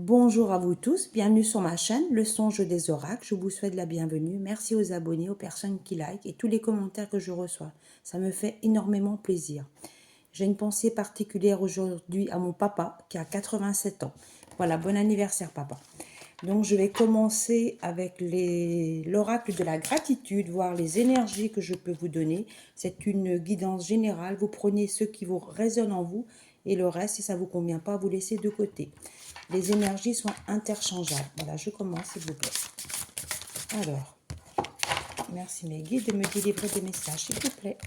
Bonjour à vous tous, bienvenue sur ma chaîne, le songe des oracles. Je vous souhaite la bienvenue. Merci aux abonnés, aux personnes qui likent et tous les commentaires que je reçois. Ça me fait énormément plaisir. J'ai une pensée particulière aujourd'hui à mon papa qui a 87 ans. Voilà, bon anniversaire papa. Donc je vais commencer avec l'oracle de la gratitude, voir les énergies que je peux vous donner. C'est une guidance générale. Vous prenez ce qui vous résonne en vous et le reste, si ça ne vous convient pas, vous laissez de côté. Les énergies sont interchangeables. Voilà, je commence s'il vous plaît. Alors, merci mes guides de me délivrer des messages, s'il vous plaît.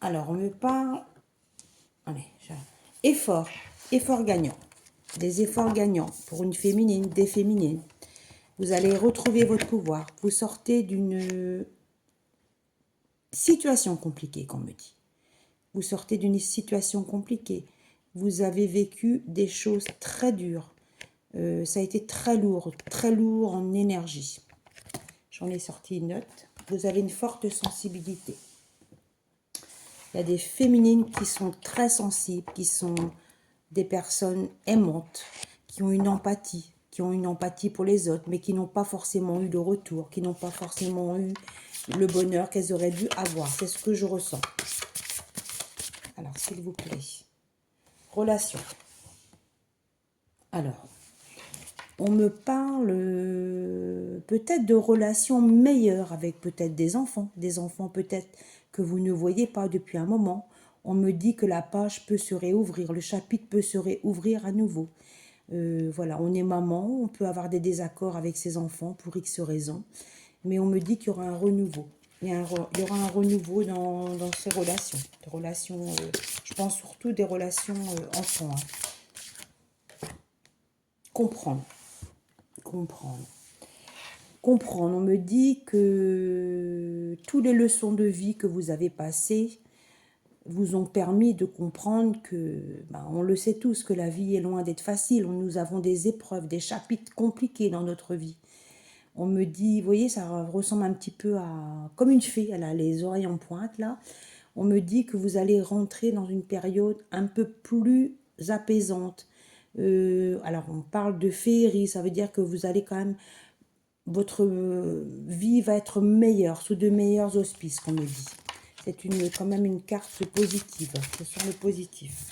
Alors on me parle... Allez, effort gagnant. Des efforts gagnants pour une féminine, des féminines. Vous allez retrouver votre pouvoir. Vous sortez d'une situation compliquée, qu'on me dit. Vous sortez d'une situation compliquée. Vous avez vécu des choses très dures. Ça a été très lourd en énergie. J'en ai sorti une note. Vous avez une forte sensibilité. Il y a des féminines qui sont très sensibles, qui sont des personnes aimantes, qui ont une empathie pour les autres, mais qui n'ont pas forcément eu de retour, qui n'ont pas forcément eu le bonheur qu'elles auraient dû avoir. C'est ce que je ressens. Alors, s'il vous plaît. Relation. Alors, on me parle peut-être de relations meilleures avec peut-être des enfants peut-être que vous ne voyez pas depuis un moment. On me dit que la page peut se réouvrir, le chapitre peut se réouvrir à nouveau. Voilà, on est maman, on peut avoir des désaccords avec ses enfants pour X raisons, mais on me dit qu'il y aura un renouveau. Il y aura un renouveau dans ces relations. Des relations, je pense surtout des relations enfants. Comprendre. On me dit que toutes les leçons de vie que vous avez passées vous ont permis de comprendre que, on le sait tous, que la vie est loin d'être facile. Nous avons des épreuves, des chapitres compliqués dans notre vie. On me dit, vous voyez, ça ressemble un petit peu à comme une fée, elle a les oreilles en pointe là. On me dit que vous allez rentrer dans une période un peu plus apaisante. Alors on parle de féerie, ça veut dire que vous allez quand même, votre vie va être meilleure, sous de meilleurs auspices, qu'on me dit. C'est quand même une carte positive, c'est sur le positif.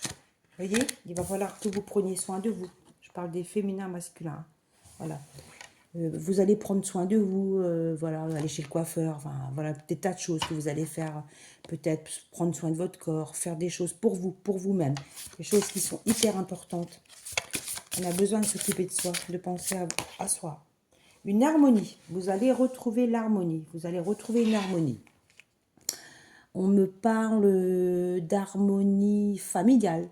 Vous voyez, il va falloir que vous preniez soin de vous. Je parle des féminins masculins. Voilà. Vous allez prendre soin de vous, voilà, aller chez le coiffeur, enfin, voilà, des tas de choses que vous allez faire. Peut-être prendre soin de votre corps, faire des choses pour vous, pour vous-même. Des choses qui sont hyper importantes. On a besoin de s'occuper de soi, de penser à soi. Une harmonie. Vous allez retrouver l'harmonie. Vous allez retrouver une harmonie. On me parle d'harmonie familiale.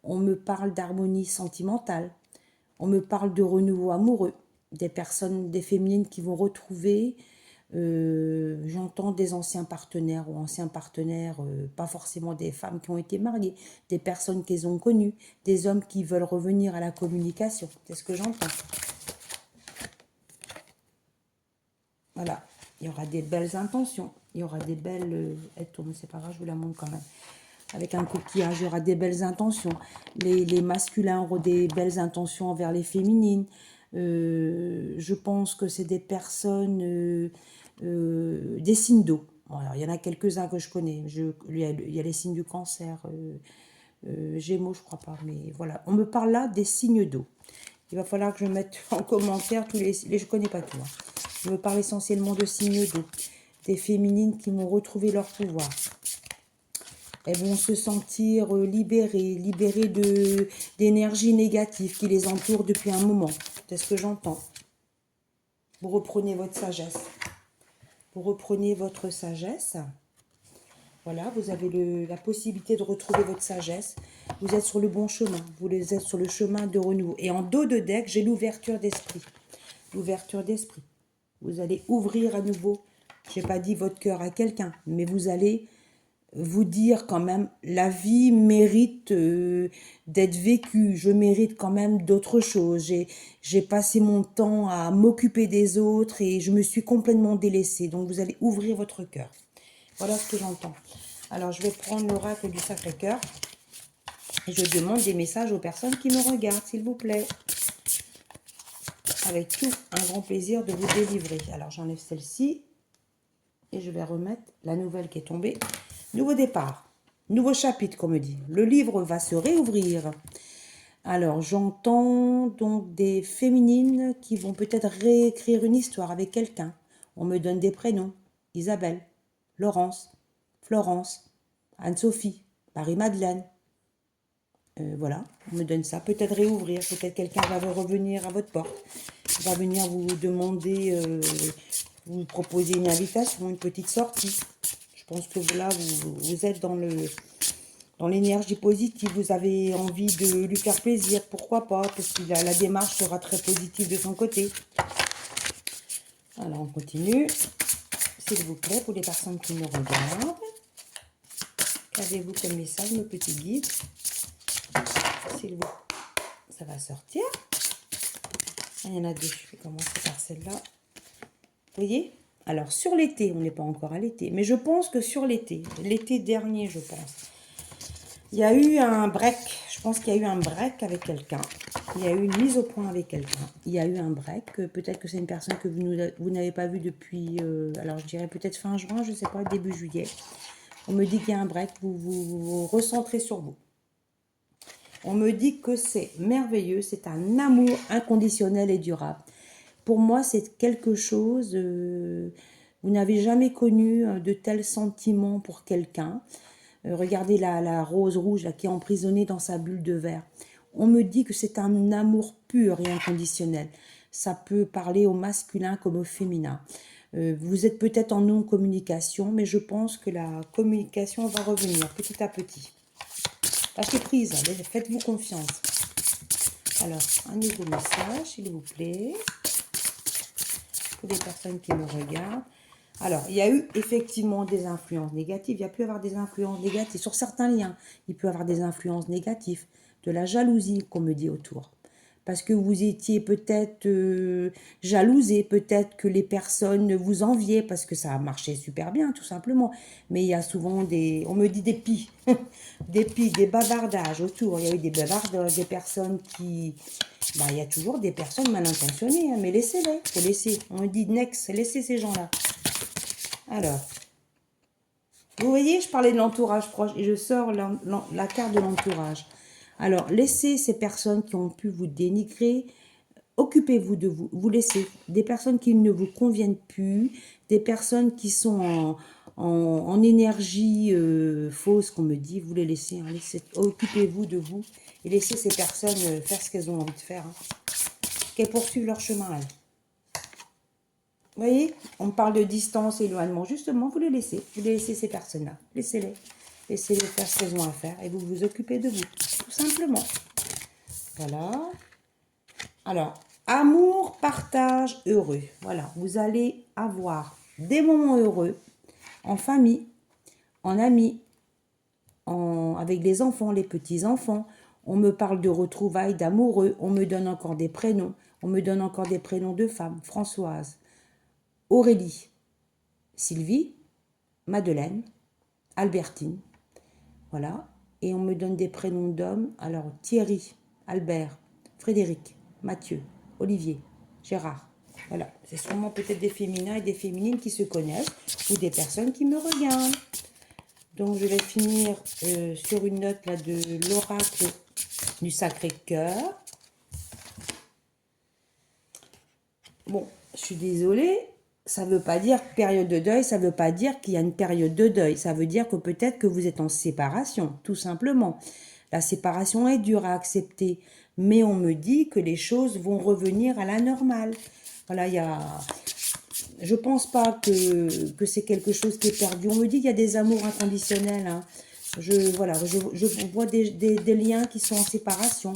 On me parle d'harmonie sentimentale. On me parle de renouveau amoureux. Des personnes, des féminines qui vont retrouver, j'entends des anciens partenaires ou anciens partenaires, pas forcément des femmes qui ont été mariées, des personnes qu'elles ont connues, des hommes qui veulent revenir à la communication. C'est ce que j'entends. Voilà, il y aura des belles intentions, il y aura des belles... elle tourne, c'est pas grave, je vous la montre quand même. Avec un coquillage, il y aura des belles intentions. Les masculins auront des belles intentions envers les féminines. Je pense que c'est des personnes, des signes d'eau. Alors, il y en a quelques-uns que je connais. Il y a les signes du cancer, Gémeaux, je crois pas. Mais voilà, on me parle là des signes d'eau. Il va falloir que je mette en commentaire tous les... Je ne connais pas tout. Je me parle essentiellement de signes d'eau. Des féminines qui vont retrouver leur pouvoir. Elles vont se sentir libérées d'énergie négative qui les entoure depuis un moment. C'est ce que j'entends. Vous reprenez votre sagesse. Vous reprenez votre sagesse. Voilà, vous avez la possibilité de retrouver votre sagesse. Vous êtes sur le bon chemin. Vous êtes sur le chemin de renouveau. Et en dos de deck, j'ai l'ouverture d'esprit. L'ouverture d'esprit. Vous allez ouvrir à nouveau, je n'ai pas dit votre cœur à quelqu'un, mais vous allez vous dire quand même, la vie mérite d'être vécue, je mérite quand même d'autres choses. J'ai passé mon temps à m'occuper des autres et je me suis complètement délaissée. Donc vous allez ouvrir votre cœur. Voilà ce que j'entends. Alors je vais prendre l'oracle du Sacré-Cœur. Et je demande des messages aux personnes qui me regardent, s'il vous plaît. Avec tout un grand plaisir de vous délivrer. Alors, j'enlève celle-ci. Et je vais remettre la nouvelle qui est tombée. Nouveau départ. Nouveau chapitre, comme on dit. Le livre va se réouvrir. Alors, j'entends donc des féminines qui vont peut-être réécrire une histoire avec quelqu'un. On me donne des prénoms. Isabelle, Laurence, Florence, Anne-Sophie, Marie-Madeleine. Voilà, on me donne ça. Peut-être réouvrir, peut-être quelqu'un va revenir à votre porte. Va venir vous demander, vous proposer une invitation, une petite sortie. Je pense que là, vous êtes dans l'énergie positive. Vous avez envie de lui faire plaisir. Pourquoi pas? Parce que la démarche sera très positive de son côté. Alors, on continue. S'il vous plaît, pour les personnes qui me regardent. Qu'avez-vous comme message, mes petits guides? S'il vous plaît. Ça va sortir. Il y en a deux. Je vais commencer par celle-là. Vous voyez? Alors, sur l'été, on n'est pas encore à l'été, mais je pense que sur l'été dernier, je pense, il y a eu un break. Je pense qu'il y a eu un break avec quelqu'un. Il y a eu une mise au point avec quelqu'un. Il y a eu un break. Peut-être que c'est une personne que vous n'avez pas vue depuis, alors je dirais peut-être fin juin, je ne sais pas, début juillet. On me dit qu'il y a un break. Vous recentrez sur vous. On me dit que c'est merveilleux. C'est un amour inconditionnel et durable. Pour moi, c'est quelque chose, vous n'avez jamais connu de tels sentiments pour quelqu'un. Regardez la rose rouge là, qui est emprisonnée dans sa bulle de verre. On me dit que c'est un amour pur et inconditionnel. Ça peut parler au masculin comme au féminin. Vous êtes peut-être en non-communication, mais je pense que la communication va revenir petit à petit. Lâchez prise, faites-vous confiance. Alors, un nouveau message, s'il vous plaît. Pour les personnes qui me regardent. Alors, il y a eu effectivement des influences négatives. Il y a pu y avoir des influences négatives. Sur certains liens, il peut y avoir des influences négatives. De la jalousie, qu'on me dit autour. Parce que vous étiez peut-être jalousé, peut-être que les personnes vous enviaient, parce que ça a marché super bien, tout simplement. Mais il y a souvent on me dit des pis, des bavardages autour. Il y a eu des bavardages, des personnes qui... il y a toujours des personnes mal intentionnées, hein, mais laissez-les, faut laisser. On me dit next, laissez ces gens-là. Alors, vous voyez, je parlais de l'entourage proche et je sors la carte de l'entourage. Alors, laissez ces personnes qui ont pu vous dénigrer, occupez-vous de vous, vous laissez des personnes qui ne vous conviennent plus, des personnes qui sont en énergie fausse, qu'on me dit, vous les laissez, hein, occupez-vous de vous et laissez ces personnes faire ce qu'elles ont envie de faire, hein, qu'elles poursuivent leur chemin, elles. Vous voyez, on parle de distance, éloignement, justement, vous les laissez ces personnes-là, laissez-les. Laissez-les faire ce qu'elles ont à faire et vous vous occupez de vous, tout simplement. Voilà. Alors, amour, partage, heureux. Voilà, vous allez avoir des moments heureux en famille, en amis, avec les enfants, les petits-enfants. On me parle de retrouvailles, d'amoureux. On me donne encore des prénoms. On me donne encore des prénoms de femmes. Françoise, Aurélie, Sylvie, Madeleine, Albertine. Voilà. Et on me donne des prénoms d'hommes. Alors, Thierry, Albert, Frédéric, Mathieu, Olivier, Gérard. Voilà. C'est sûrement peut-être des féminins et des féminines qui se connaissent ou des personnes qui me regardent. Donc, je vais finir sur une note là, de l'oracle du Sacré-Cœur. Bon, je suis désolée. Ça ne veut pas dire période de deuil, ça ne veut pas dire qu'il y a une période de deuil. Ça veut dire que peut-être que vous êtes en séparation, tout simplement. La séparation est dure à accepter, mais on me dit que les choses vont revenir à la normale. Voilà, je ne pense pas que c'est quelque chose qui est perdu. On me dit qu'il y a des amours inconditionnels. Hein. Je vois des liens qui sont en séparation,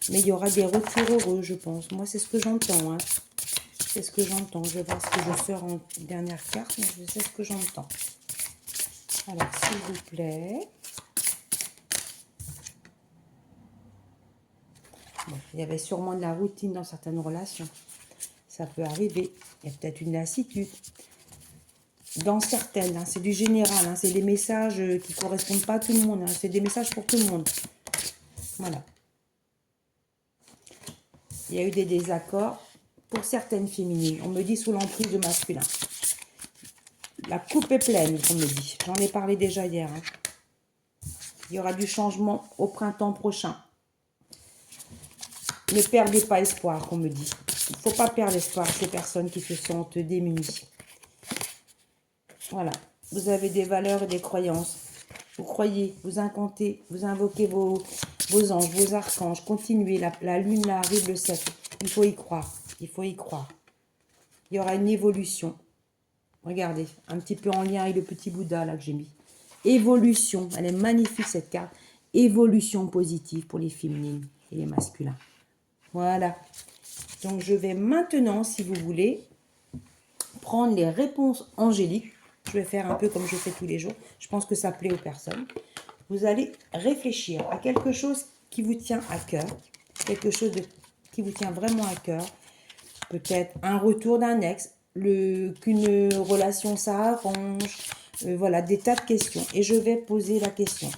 mais il y aura des retours heureux, je pense. Moi, c'est ce que j'entends. Hein. C'est ce que j'entends. Je vais voir ce que je sors en dernière carte, mais je sais ce que j'entends. Alors, s'il vous plaît. Bon, il y avait sûrement de la routine dans certaines relations. Ça peut arriver. Il y a peut-être une lassitude. Dans certaines, hein, c'est du général. Hein, c'est des messages qui ne correspondent pas à tout le monde. Hein, c'est des messages pour tout le monde. Voilà. Il y a eu des désaccords pour certaines féminines. On me dit sous l'emprise de masculin. La coupe est pleine, on me dit. J'en ai parlé déjà hier. Hein. Il y aura du changement au printemps prochain. Ne perdez pas espoir, on me dit. Il ne faut pas perdre espoir, ces personnes qui se sentent démunies. Voilà. Vous avez des valeurs et des croyances. Vous croyez, vous incantez, vous invoquez vos anges, vos archanges. Continuez. La lune là arrive le 7. Il faut y croire. Il faut y croire. Il y aura une évolution. Regardez, un petit peu en lien avec le petit Bouddha là que j'ai mis. Évolution. Elle est magnifique cette carte. Évolution positive pour les féminines et les masculins. Voilà. Donc, je vais maintenant, si vous voulez, prendre les réponses angéliques. Je vais faire un peu comme je fais tous les jours. Je pense que ça plaît aux personnes. Vous allez réfléchir à quelque chose qui vous tient à cœur. Quelque chose qui vous tient vraiment à cœur. Peut-être un retour d'un ex. Qu'une relation s'arrange. Voilà, des tas de questions. Et je vais poser la question.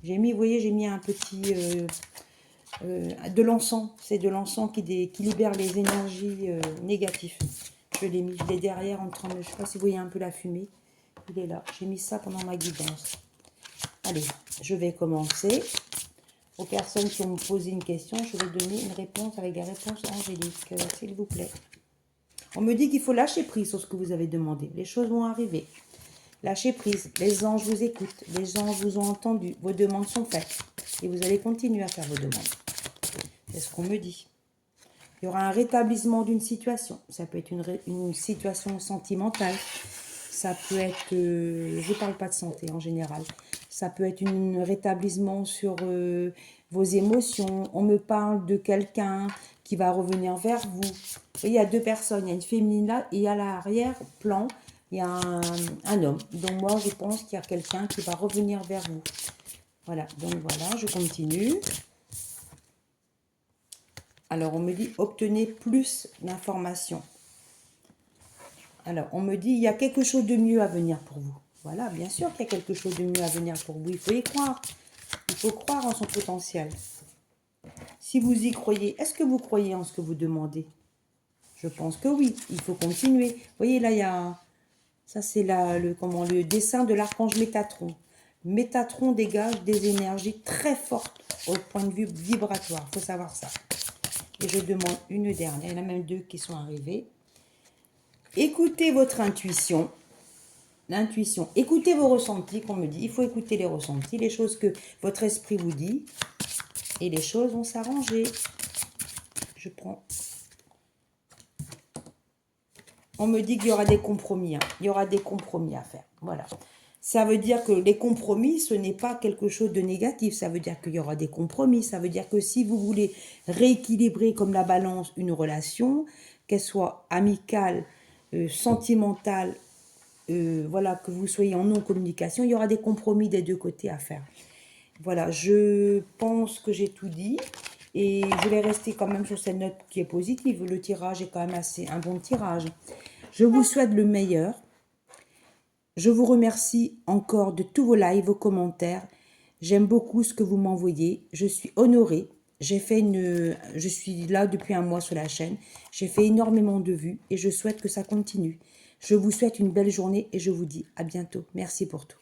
J'ai mis, vous voyez, j'ai mis un petit... de l'encens. C'est de l'encens qui libère les énergies négatives. Je l'ai mis, il est derrière en train de... Je ne sais pas si vous voyez un peu la fumée. Il est là. J'ai mis ça pendant ma guidance. Allez, je vais commencer. Aux personnes qui ont posé une question, je vais donner une réponse avec des réponses angéliques, s'il vous plaît. On me dit qu'il faut lâcher prise sur ce que vous avez demandé. Les choses vont arriver. Lâchez prise. Les anges vous écoutent. Les anges vous ont entendu. Vos demandes sont faites. Et vous allez continuer à faire vos demandes. C'est ce qu'on me dit. Il y aura un rétablissement d'une situation. Ça peut être une situation sentimentale. Ça peut être... je ne parle pas de santé en général. Ça peut être un rétablissement sur vos émotions. On me parle de quelqu'un qui va revenir vers vous. Et il y a deux personnes. Il y a une féminine là et à l'arrière-plan, il y a un homme. Donc moi, je pense qu'il y a quelqu'un qui va revenir vers vous. Voilà. Donc voilà, je continue. Alors, on me dit, obtenez plus d'informations. Alors, on me dit, il y a quelque chose de mieux à venir pour vous. Voilà, bien sûr qu'il y a quelque chose de mieux à venir pour vous. Il faut y croire. Il faut croire en son potentiel. Si vous y croyez, est-ce que vous croyez en ce que vous demandez? Je pense que oui. Il faut continuer. Vous voyez, là, il y a... Ça, c'est le dessin de l'archange Métatron. Métatron dégage des énergies très fortes au point de vue vibratoire. Il faut savoir ça. Et je demande une dernière. Il y en a même deux qui sont arrivés. Écoutez votre intuition. L'intuition. Écoutez vos ressentis, qu'on me dit. Il faut écouter les ressentis, les choses que votre esprit vous dit. Et les choses vont s'arranger. Je prends. On me dit qu'il y aura des compromis. Hein. Il y aura des compromis à faire. Voilà. Ça veut dire que les compromis, ce n'est pas quelque chose de négatif. Ça veut dire qu'il y aura des compromis. Ça veut dire que si vous voulez rééquilibrer comme la balance une relation, qu'elle soit amicale, sentimentale, voilà, que vous soyez en non-communication, il y aura des compromis des deux côtés à faire. Voilà, je pense que j'ai tout dit. Et je vais rester quand même sur cette note qui est positive. Le tirage est quand même un bon tirage. Je vous souhaite le meilleur. Je vous remercie encore de tous vos likes, vos commentaires. J'aime beaucoup ce que vous m'envoyez. Je suis honorée. Je suis là depuis un mois sur la chaîne. J'ai fait énormément de vues et je souhaite que ça continue. Je vous souhaite une belle journée et je vous dis à bientôt. Merci pour tout.